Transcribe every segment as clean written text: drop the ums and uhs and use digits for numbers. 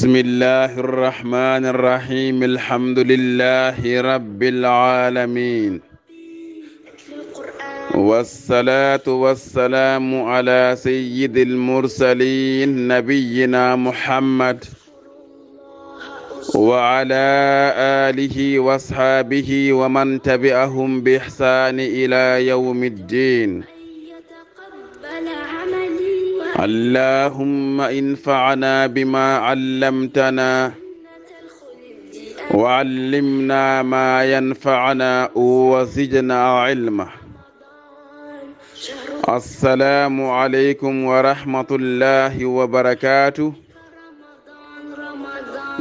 بسم الله الرحمن الرحيم الحمد لله رب العالمين والصلاة والسلام على سيد المرسلين نبينا محمد وعلى آله واصحابه ومن تبعهم بإحسان إلى يوم الدين. اللهم انفعنا بما علمتنا وعلمنا ما ينفعنا وزدنا علما. السلام عليكم ورحمة الله وبركاته.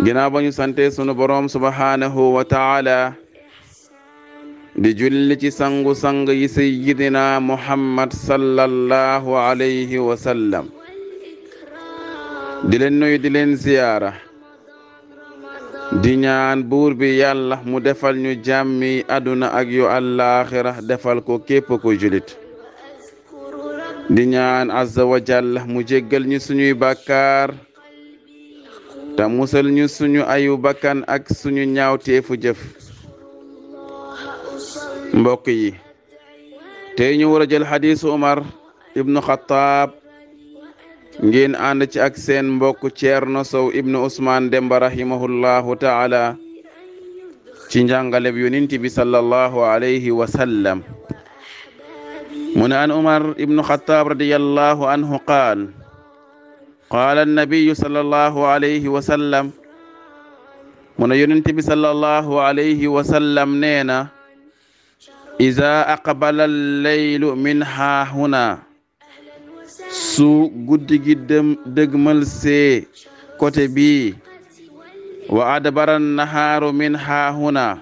ginnaaw ba ñu sante sunu boroom subhanahu wa taala di julli ci sangu-sang yi sayyidina muhammad sallallahu alayhi wa sallam, di leen nuyu di leen ziyaara, di ñaan buur bi yàlla mu defal ñu jàmmi àdduna ak yu àllaaxira defal ko képp ko julit. di ñaan azza wa jalla mu jéggal ñu suñuy bàkkaar te musal ñu suñu ayu bakkan ak suñu ñaawteefu jëf. mbokk yi, tey ñu war a jël xadiisu Umar ibnu Xattaab ngeen ànd ci ak seen mbokk Ceerno Sow ibnu Usmaan Demba rahimahullahu taala ci njàngaleb Yonent bi sallallahu alayhi wa sallam. mu ne an Umar ibnu Xattaab radiyallahu anhu qaala annabiyu sallallahu alayhi wa sallam, mu ne Yonent bi sallallahu alayhi wa sallam nee na iza aqbala al-laylu min haahuna, su guddi gi dëgmal see côté bii, wa adbara an-nahaaru min haahuna,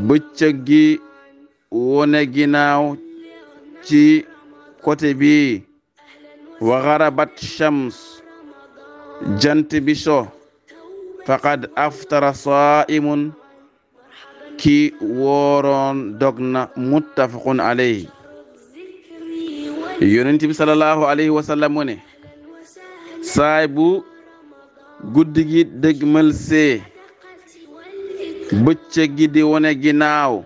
bëccëg gi wone ginnaaw ci côté bii, wa gharabat shams, jant bi so, faqad aftara saa'imun, ki wooroon dogna. muttafaqun alayhi. Yonent bi sallallahu alayhi wa sallam mu ne saay bu guddi gi dëgmal see, bëccëg gi di wone ginnaaw,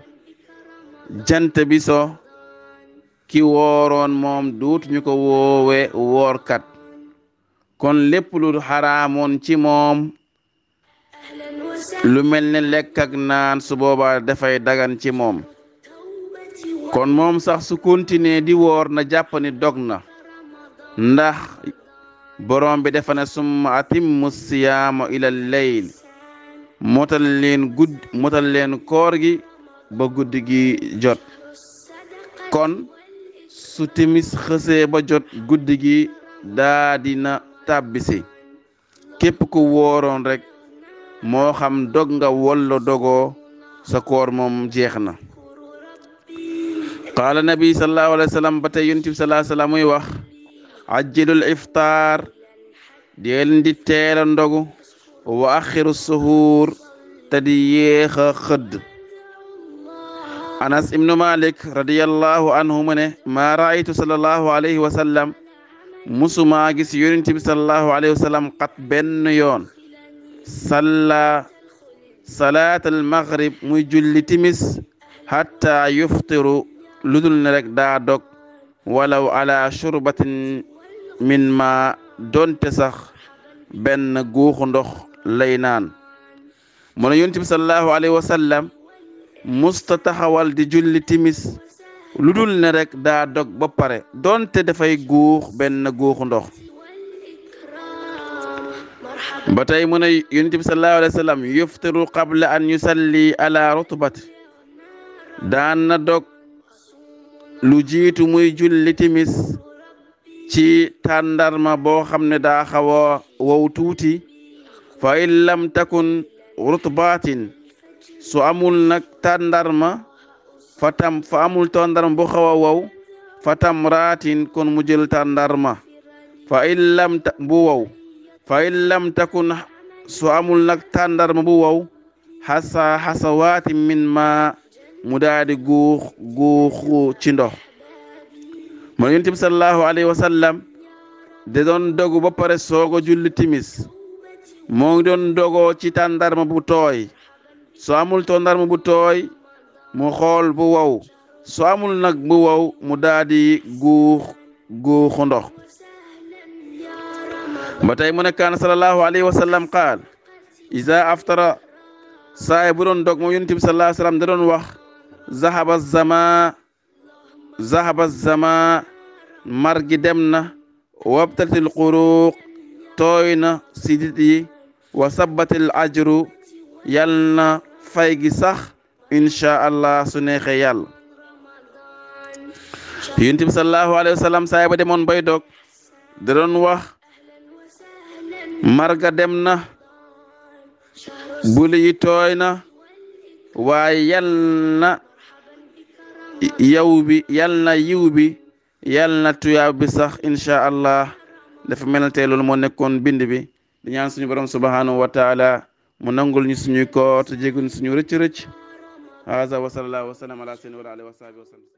jant bi so, ki wooroon moom duut ñu ko woowe woorkat. kon lépp lu xaraamoon ci moom lu mel ne lekk ak naan su boobaa dafay dagan ci moom. kon moom sax su continuer di woor na jàpp ni dog na, ndax borom bi dafa ne summa atimmu siyaama ila layl, motal leen koor gi ba guddi gi jot. kon su timis xësee ba jot guddi gi daa dina tàbbisi. képp ku wooroon rek moo xam dog nga walla dogoo, sa koor moom jeex na. qaala nabi sallallahu alayhi wa sallam, ba tey Yonent bi sallallahu alayhi wa sallam muy wax ajjilul iftaar, dee leen di teel a ndogu, wa axiru suhuur, te di yéex a xëdd. Anas ibnu Malik radiyallahu anhu mu ne maa raaytu sallallahu alayhi wa sallam, musumaa gis Yonent bi sallallahu alayhi wa sallam xat benn yoon salla salaatal maghrib, muy julli timis, hatta yuftiru, ludul ne rek daa dog, walaw ala shurbatin min ma, donte sax benn guuxu ndox lay naan. mu ne Yonent bi sallallahu alayhi wa sallam musta taxawal di julli timis ludul ne rek daa dog ba pare, donte dafay guux benn guuxu ndox. ba tey mu ne Yonent bi sallallahu alayhi wa sallam yuftiru qabla an yusalli ala rutbat, daan na dog lu jiitu muy julli timis ci tàndarma boo xam ne daa xaw a wow tuuti. fa in lam takun rutbatin, su amul nag tàndarma, fa amul tàndarma bu xaw a wow, fa tamraatin, kon mu jël tàndarma. fa in lam takun, su amul nag tàndarma bu wow, xasawaatin min ma, mu daadi guuxu ci ndox. mu Yonent bi sallallahu alayhi wa sallam de doon dogu ba pare soogo julli timis moo ngi doon dogoo ci tàndarma bu tooy soo amul tàndarma bu tooy mu xool bu wow soo amul nag bu wow mu daadi guuxu ndox ba tey mu ne kaan sallallahu alayhi wa sallam qaal iza aftara saay bu doon dog moom yonent bi sallallahu alayhi wa sallam da doon wax zahaba zama mar gi dem na wabtatil xuruq tooy na sidit yi wa sabbatil ajru yal na fay gi sax insha allah su neexee yàlla yonent bi sallallahu alayhi wa sallam saay ba demoon bay dog da doon wax marga dem na buli yi tooy na waaye yal na yiw bi yal na tuyaab bi sax insha allah dafa mel ne tey loolu moo nekkoon bind bi di ñaan suñu borom subhanahu wa taala mu nangul ñu suñuy koor te jégal suñu rëcc haza wa sallallahu wa sallam ala sayyidina wa alihi wa sahbihi wa sallam